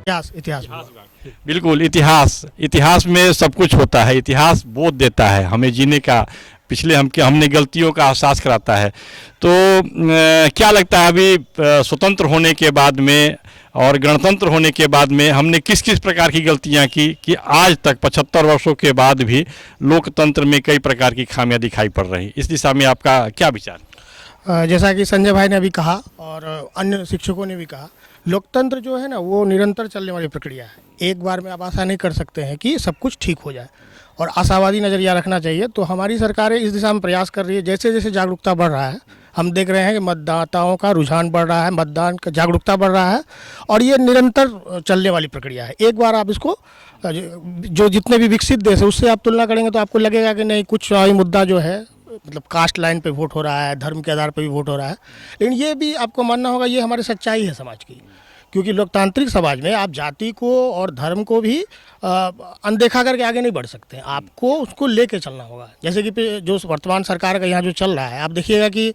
इतिहास इतिहास बिल्कुल, इतिहास में सब कुछ होता है। इतिहास बोध देता है हमें जीने का, हमने गलतियों का एहसास कराता है। तो क्या लगता है अभी स्वतंत्र होने के बाद में और गणतंत्र होने के बाद में हमने किस किस प्रकार की गलतियां की कि आज तक 75 वर्षों के बाद भी लोकतंत्र में कई प्रकार की खामियां दिखाई पड़ रही? इस दिशा में आपका क्या विचार? जैसा कि संजय भाई ने अभी कहा और अन्य शिक्षकों ने भी कहा, लोकतंत्र जो है ना वो निरंतर चलने वाली प्रक्रिया है। एक बार में आप आशा नहीं कर सकते हैं कि सब कुछ ठीक हो जाए और आशावादी नज़रिया रखना चाहिए। तो हमारी सरकारें इस दिशा में प्रयास कर रही है। जैसे जैसे जागरूकता बढ़ रहा है, हम देख रहे हैं कि मतदाताओं का रुझान बढ़ रहा है, मतदान का जागरूकता बढ़ रहा है और ये निरंतर चलने वाली प्रक्रिया है। एक बार आप इसको जो जितने भी विकसित देश है उससे आप तुलना करेंगे तो आपको लगेगा कि नहीं, कुछ चुनावी मुद्दा जो है मतलब कास्ट लाइन पे वोट हो रहा है, धर्म के आधार पे भी वोट हो रहा है। लेकिन ये भी आपको मानना होगा ये हमारी सच्चाई है समाज की, क्योंकि लोकतांत्रिक समाज में आप जाति को और धर्म को भी अनदेखा करके आगे नहीं बढ़ सकते। आपको उसको लेके चलना होगा। जैसे कि जो वर्तमान सरकार का यहाँ जो चल रहा है, आप देखिएगा कि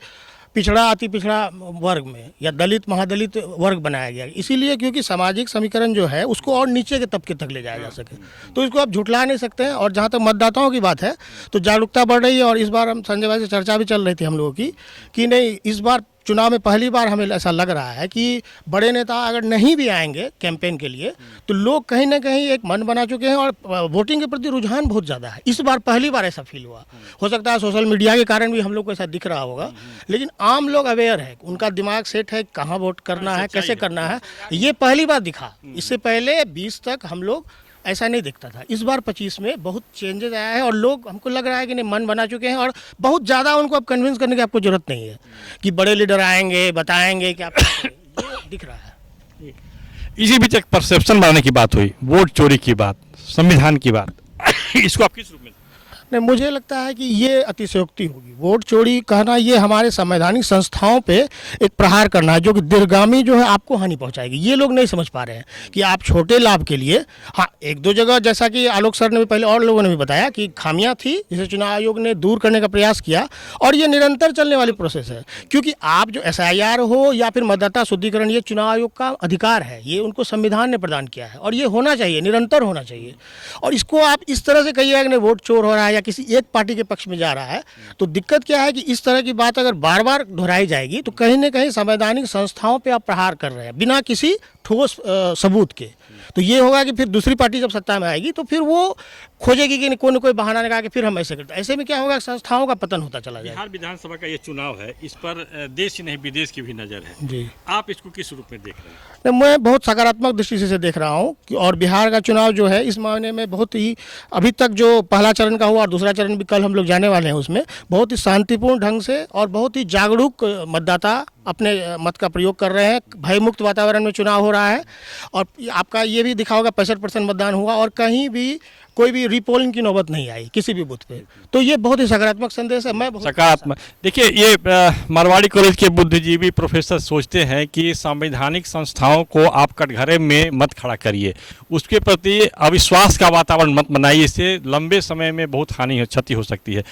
पिछड़ा अति पिछड़ा वर्ग में या दलित महादलित वर्ग बनाया गया, इसीलिए क्योंकि सामाजिक समीकरण जो है उसको और नीचे के तबके तक ले जाया जा सके। तो इसको आप झुठला नहीं सकते हैं। और जहाँ तक मतदाताओं की बात है तो जागरूकता बढ़ रही है। और इस बार हम संजय भाई से चर्चा भी चल रही थी हम लोगों की कि नहीं, इस बार चुनाव में पहली बार हमें ऐसा लग रहा है कि बड़े नेता अगर नहीं भी आएंगे कैंपेन के लिए तो लोग कहीं ना कहीं एक मन बना चुके हैं और वोटिंग के प्रति रुझान बहुत ज़्यादा है। इस बार पहली बार ऐसा फील हुआ। हो सकता है सोशल मीडिया के कारण भी हम लोग को ऐसा दिख रहा होगा, लेकिन आम लोग अवेयर है, उनका दिमाग सेट है कहाँ वोट करना है, कैसे करना है। ये पहली बार दिखा। इससे पहले 20 तक हम लोग ऐसा नहीं दिखता था। इस बार 25 में बहुत चेंजेस आया है और लोग, हमको लग रहा है कि नहीं, मन बना चुके हैं और बहुत ज़्यादा उनको अब कन्विंस करने की आपको ज़रूरत नहीं है कि बड़े लीडर आएंगे बताएंगे कि आप ये दिख रहा है। इसी बीच एक परसेप्शन बढ़ाने की बात हुई, वोट चोरी की बात, संविधान की बात, इसको आप किस रूप में? नहीं, मुझे लगता है कि ये अतिशयोक्ति होगी। वोट चोरी कहना ये हमारे संवैधानिक संस्थाओं पे एक प्रहार करना है जो कि दीर्घगामी जो है आपको हानि पहुंचाएगी। ये लोग नहीं समझ पा रहे हैं कि आप छोटे लाभ के लिए, हाँ एक दो जगह जैसा कि आलोक सर ने भी पहले और लोगों ने भी बताया कि खामियां थी जिसे चुनाव आयोग ने दूर करने का प्रयास किया और ये निरंतर चलने वाली प्रोसेस है। क्योंकि आप जो SIR हो या फिर मतदाता शुद्धिकरण, ये चुनाव आयोग का अधिकार है, ये उनको संविधान ने प्रदान किया है और ये होना चाहिए, निरंतर होना चाहिए। और इसको आप इस तरह से कहिएगा कि वोट चोर हो रहा है या किसी एक पार्टी के पक्ष में जा रहा है, तो दिक्कत क्या है कि इस तरह की बात अगर बार बार दोहराई जाएगी तो कहीं ना कहीं संवैधानिक संस्थाओं पे आप प्रहार कर रहे हैं बिना किसी ठोस सबूत के। तो ये होगा कि फिर दूसरी पार्टी जब सत्ता में आएगी तो फिर वो खोजेगी कि कोई न कोई बहाना लगा के फिर हम ऐसे करते हैं। ऐसे में क्या होगा, संस्थाओं का पतन होता चला जाएगा। बिहार विधानसभा का ये चुनाव है, इस पर देश ही नहीं विदेश की भी नज़र है जी। आप इसको किस रूप में देख रहे हैं? मैं बहुत सकारात्मक दृष्टि से देख रहा हूँ और बिहार का चुनाव जो है इस मायने में बहुत ही, अभी तक जो पहला चरण का हुआ और दूसरा चरण भी कल हम लोग जाने वाले हैं, उसमें बहुत ही शांतिपूर्ण ढंग से और बहुत ही जागरूक मतदाता अपने मत का प्रयोग कर रहे हैं। भयमुक्त वातावरण में चुनाव हो रहा है और आपका ये भी दिखा होगा 65% मतदान हुआ और कहीं भी कोई भी रीपोलिंग की नौबत नहीं आई किसी भी बूथ पे। तो ये बहुत ही सकारात्मक संदेश है। मैं बहुत सकारात्मक, देखिए ये मारवाड़ी कॉलेज के बुद्धिजीवी प्रोफेसर सोचते हैं कि संवैधानिक संस्थाओं को आप कटघरे में मत खड़ा करिए, उसके प्रति अविश्वास का वातावरण मत बनाइए, इससे लंबे समय में बहुत हानि क्षति हो सकती है।